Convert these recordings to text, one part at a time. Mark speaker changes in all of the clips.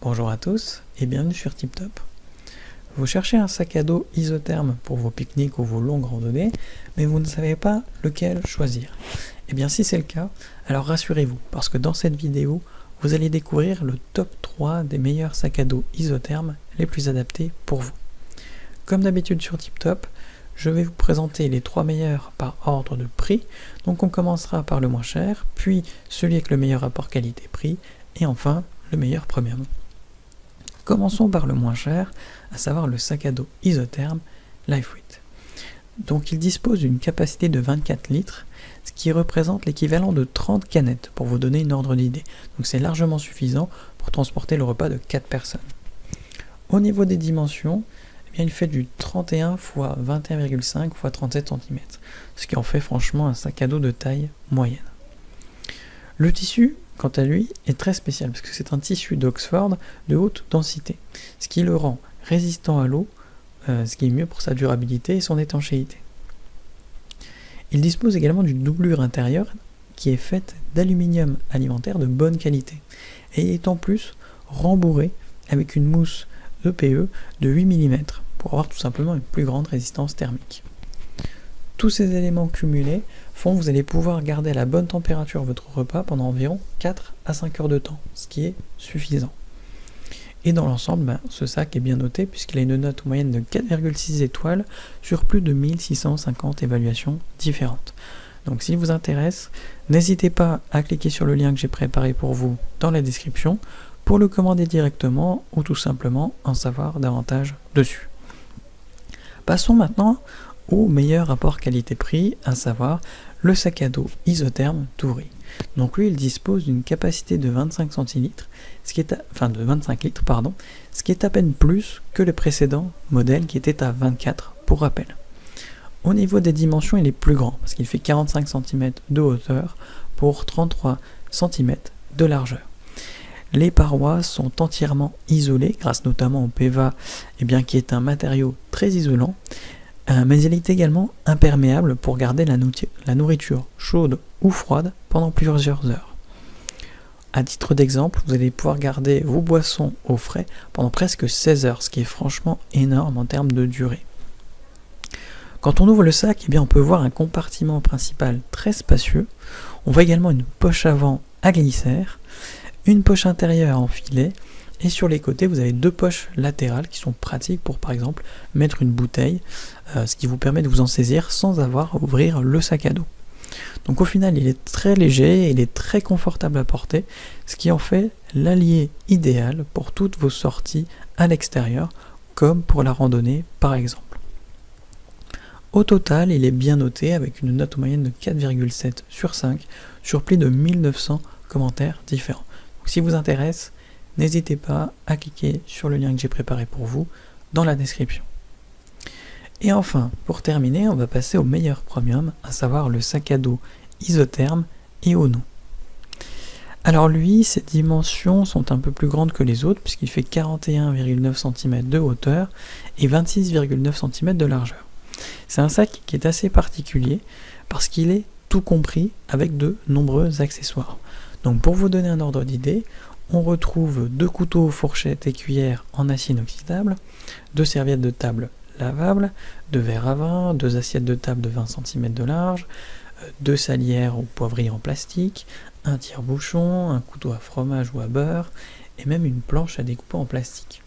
Speaker 1: Bonjour à tous et bienvenue sur TipTop. Vous cherchez un sac à dos isotherme pour vos pique-niques ou vos longues randonnées, mais vous ne savez pas lequel choisir. Eh bien si c'est le cas, alors rassurez-vous, parce que dans cette vidéo, vous allez découvrir le top 3 des meilleurs sacs à dos isothermes les plus adaptés pour vous. Comme d'habitude sur TipTop, je vais vous présenter les 3 meilleurs par ordre de prix, donc on commencera par le moins cher, puis celui avec le meilleur rapport qualité-prix, et enfin le meilleur premium. Commençons par le moins cher, à savoir le sac à dos isotherme LifeWit. Donc il dispose d'une capacité de 24 litres, ce qui représente l'équivalent de 30 canettes, pour vous donner une ordre d'idée. Donc c'est largement suffisant pour transporter le repas de 4 personnes. Au niveau des dimensions, eh bien, il fait du 31 x 21,5 x 37 cm, ce qui en fait franchement un sac à dos de taille moyenne. Le tissu, quant à lui, est très spécial parce que c'est un tissu d'Oxford de haute densité, ce qui le rend résistant à l'eau, ce qui est mieux pour sa durabilité et son étanchéité. Il dispose également d'une doublure intérieure qui est faite d'aluminium alimentaire de bonne qualité et est en plus rembourré avec une mousse EPE de 8 mm pour avoir tout simplement une plus grande résistance thermique. Tous ces éléments cumulés font que vous allez pouvoir garder à la bonne température votre repas pendant environ 4 à 5 heures de temps, ce qui est suffisant. Et dans l'ensemble, ce sac est bien noté puisqu'il a une note moyenne de 4,6 étoiles sur plus de 1650 évaluations différentes. Donc s'il vous intéresse, n'hésitez pas à cliquer sur le lien que j'ai préparé pour vous dans la description pour le commander directement ou tout simplement en savoir davantage dessus. Passons maintenant au meilleur rapport qualité-prix, à savoir le sac à dos isotherme Toury. Donc lui, il dispose d'une capacité de 25 centilitres, de 25 litres, ce qui est à peine plus que le précédent modèle qui était à 24 pour rappel. Au niveau des dimensions, il est plus grand parce qu'il fait 45 cm de hauteur pour 33 cm de largeur. Les parois sont entièrement isolées grâce notamment au PEVA, qui est un matériau très isolant. Mais il est également imperméable pour garder la nourriture chaude ou froide pendant plusieurs heures. À titre d'exemple, vous allez pouvoir garder vos boissons au frais pendant presque 16 heures, ce qui est franchement énorme en termes de durée. Quand on ouvre le sac, on peut voir un compartiment principal très spacieux. On voit également une poche avant à glissaire, une poche intérieure en filet, et sur les côtés, vous avez 2 poches latérales qui sont pratiques pour, par exemple, mettre une bouteille, ce qui vous permet de vous en saisir sans avoir à ouvrir le sac à dos. Donc au final, il est très léger et il est très confortable à porter, ce qui en fait l'allié idéal pour toutes vos sorties à l'extérieur, comme pour la randonnée par exemple. Au total, il est bien noté avec une note moyenne de 4,7 sur 5 sur plus de 1900 commentaires différents. Donc si vous intéresse, n'hésitez pas à cliquer sur le lien que j'ai préparé pour vous dans la description. Et enfin, pour terminer, on va passer au meilleur premium, à savoir le sac à dos isotherme Eono. Alors lui, ses dimensions sont un peu plus grandes que les autres puisqu'il fait 41,9 cm de hauteur et 26,9 cm de largeur. C'est un sac qui est assez particulier parce qu'il est tout compris avec de nombreux accessoires. Donc pour vous donner un ordre d'idée, on retrouve 2 couteaux, fourchettes et cuillères en acier inoxydable, 2 serviettes de table lavables, 2 verres à vin, 2 assiettes de table de 20 cm de large, 2 salières ou poivriers en plastique, un tire-bouchon, un couteau à fromage ou à beurre, et même une planche à découper en plastique.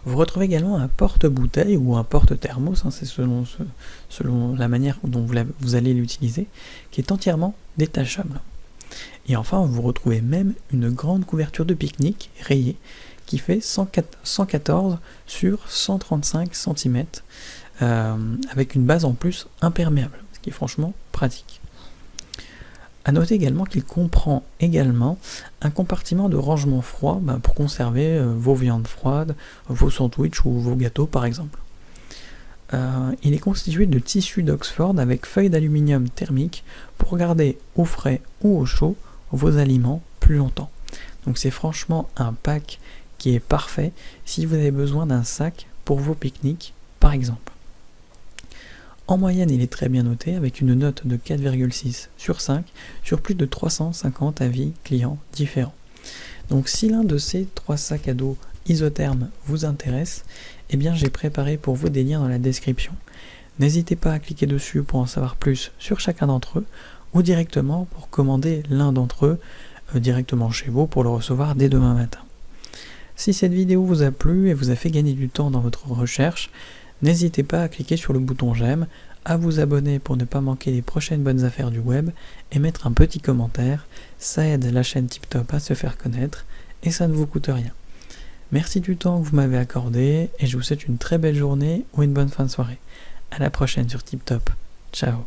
Speaker 1: Vous retrouvez également un porte-bouteille ou un porte-thermos, c'est selon la manière dont vous allez l'utiliser, qui est entièrement détachable. Et enfin, vous retrouvez même une grande couverture de pique-nique rayée qui fait 114 sur 135 cm avec une base en plus imperméable, ce qui est franchement pratique. A noter également qu'il comprend également un compartiment de rangement froid pour conserver vos viandes froides, vos sandwichs ou vos gâteaux par exemple. Il est constitué de tissu d'Oxford avec feuilles d'aluminium thermique pour garder au frais ou au chaud vos aliments plus longtemps. Donc c'est franchement un pack qui est parfait si vous avez besoin d'un sac pour vos pique-niques par exemple. En moyenne, il est très bien noté avec une note de 4,6 sur 5 sur plus de 350 avis clients différents. Donc si l'un de ces 3 sacs à dos isothermes vous intéresse, eh bien j'ai préparé pour vous des liens dans la description. N'hésitez pas à cliquer dessus pour en savoir plus sur chacun d'entre eux ou directement pour commander l'un d'entre eux directement chez vous pour le recevoir dès demain matin. Si cette vidéo vous a plu et vous a fait gagner du temps dans votre recherche, n'hésitez pas à cliquer sur le bouton j'aime, à vous abonner pour ne pas manquer les prochaines bonnes affaires du web et mettre un petit commentaire, ça aide la chaîne TipTop à se faire connaître et ça ne vous coûte rien. Merci du temps que vous m'avez accordé et je vous souhaite une très belle journée ou une bonne fin de soirée. À la prochaine sur TipTop. Ciao.